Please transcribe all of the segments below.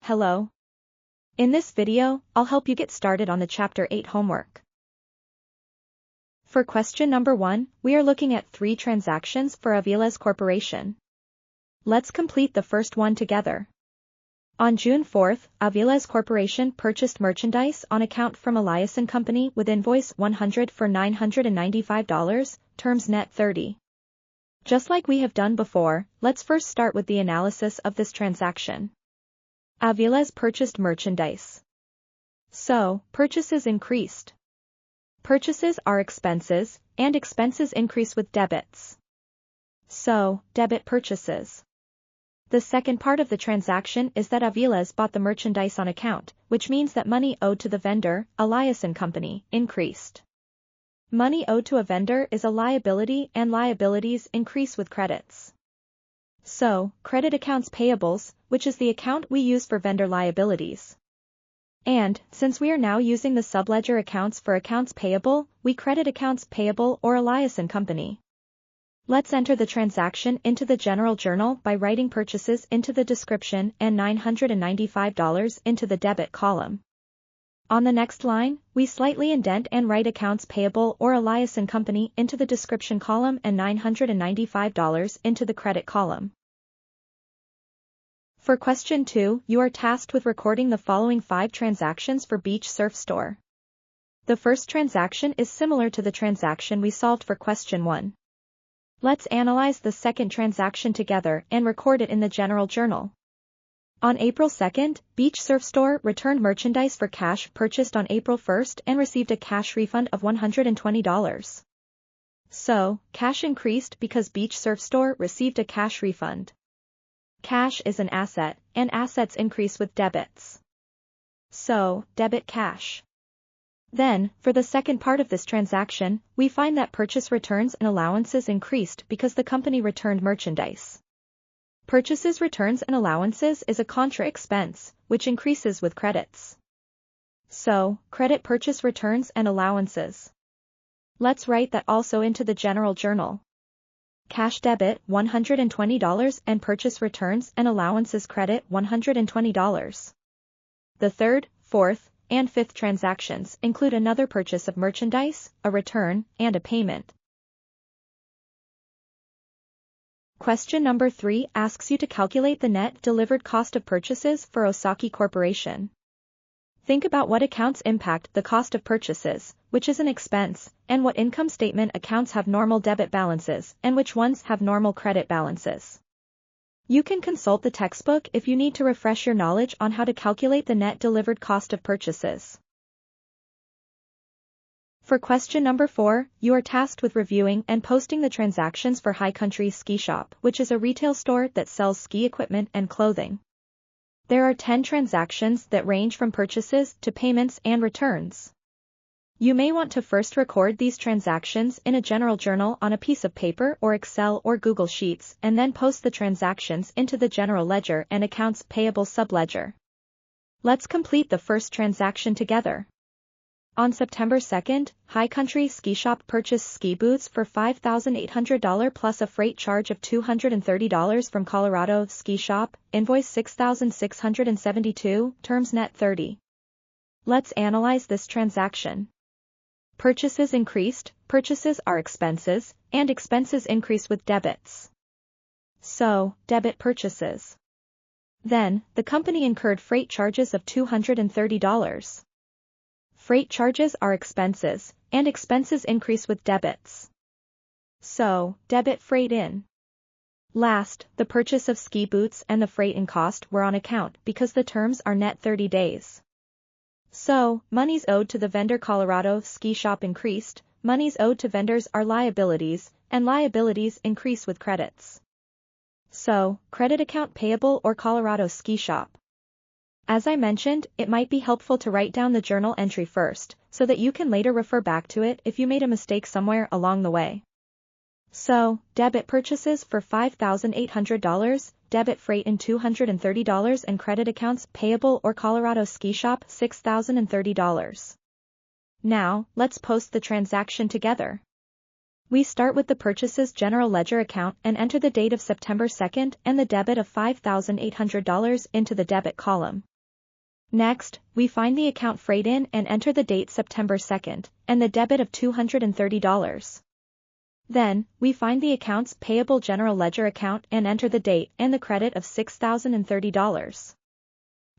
Hello. In this video, I'll help you get started on the Chapter 8 homework. For question number 1, we are looking at 3 transactions for Aviles Corporation. Let's complete the first one together. On June 4th, Aviles Corporation purchased merchandise on account from Elias & Company with invoice 100 for $995, terms net 30. Just like we have done before, let's first start with the analysis of this transaction. Aviles purchased merchandise. So, purchases increased. Purchases are expenses, and expenses increase with debits. So, debit purchases. The second part of the transaction is that Aviles bought the merchandise on account, which means that money owed to the vendor, Elias & Company, increased. Money owed to a vendor is a liability and liabilities increase with credits. So, credit accounts payables, which is the account we use for vendor liabilities. And, since we are now using the subledger accounts for accounts payable, we credit accounts payable or Elias & Company. Let's enter the transaction into the general journal by writing purchases into the description and $995 into the debit column. On the next line, we slightly indent and write accounts payable or Elias & Company into the description column and $995 into the credit column. For question 2, you are tasked with recording the following 5 transactions for Beach Surf Store. The first transaction is similar to the transaction we solved for question 1. Let's analyze the second transaction together and record it in the general journal. On April 2nd, Beach Surf Store returned merchandise for cash purchased on April 1st and received a cash refund of $120. So, cash increased because Beach Surf Store received a cash refund. Cash is an asset, and assets increase with debits. So, debit cash. Then, for the second part of this transaction, we find that purchase returns and allowances increased because the company returned merchandise. Purchases returns and allowances is a contra expense, which increases with credits. So, credit purchase returns and allowances. Let's write that also into the general journal. Cash debit $120 and purchase returns and allowances credit $120. The third, fourth, and fifth transactions include another purchase of merchandise, a return, and a payment. Question number 3 asks you to calculate the net delivered cost of purchases for Osaki Corporation. Think about what accounts impact the cost of purchases, which is an expense, and what income statement accounts have normal debit balances and which ones have normal credit balances. You can consult the textbook if you need to refresh your knowledge on how to calculate the net delivered cost of purchases. For question number 4, you are tasked with reviewing and posting the transactions for High Country Ski Shop, which is a retail store that sells ski equipment and clothing. There are 10 transactions that range from purchases to payments and returns. You may want to first record these transactions in a general journal on a piece of paper or Excel or Google Sheets and then post the transactions into the general ledger and accounts payable subledger. Let's complete the first transaction together. On September 2nd, High Country Ski Shop purchased ski boots for $5,800 plus a freight charge of $230 from Colorado Ski Shop, invoice $6,672, terms net 30. Let's analyze this transaction. Purchases increased, purchases are expenses, and expenses increase with debits. So, debit purchases. Then, the company incurred freight charges of $230. Freight charges are expenses, and expenses increase with debits. So, debit freight in. Last, the purchase of ski boots and the freight in cost were on account because the terms are net 30 days. So, monies owed to the vendor Colorado Ski Shop increased, monies owed to vendors are liabilities, and liabilities increase with credits. So, credit account payable or Colorado Ski Shop. As I mentioned, it might be helpful to write down the journal entry first, so that you can later refer back to it if you made a mistake somewhere along the way. So, debit purchases for $5,800, debit freight in $230 and credit accounts payable or Colorado Ski Shop $6,030. Now, let's post the transaction together. We start with the purchases general ledger account and enter the date of September 2nd and the debit of $5,800 into the debit column. Next, we find the account freight in and enter the date September 2nd, and the debit of $230. Then, we find the accounts payable general ledger account and enter the date and the credit of $6,030.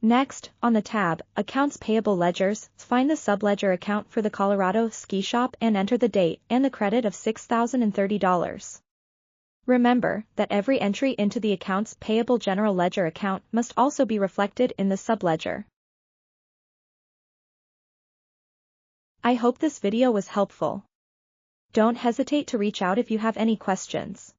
Next, on the tab, Accounts Payable Ledgers, find the subledger account for the Colorado Ski Shop and enter the date and the credit of $6,030. Remember that every entry into the Accounts Payable General Ledger account must also be reflected in the subledger. I hope this video was helpful. Don't hesitate to reach out if you have any questions.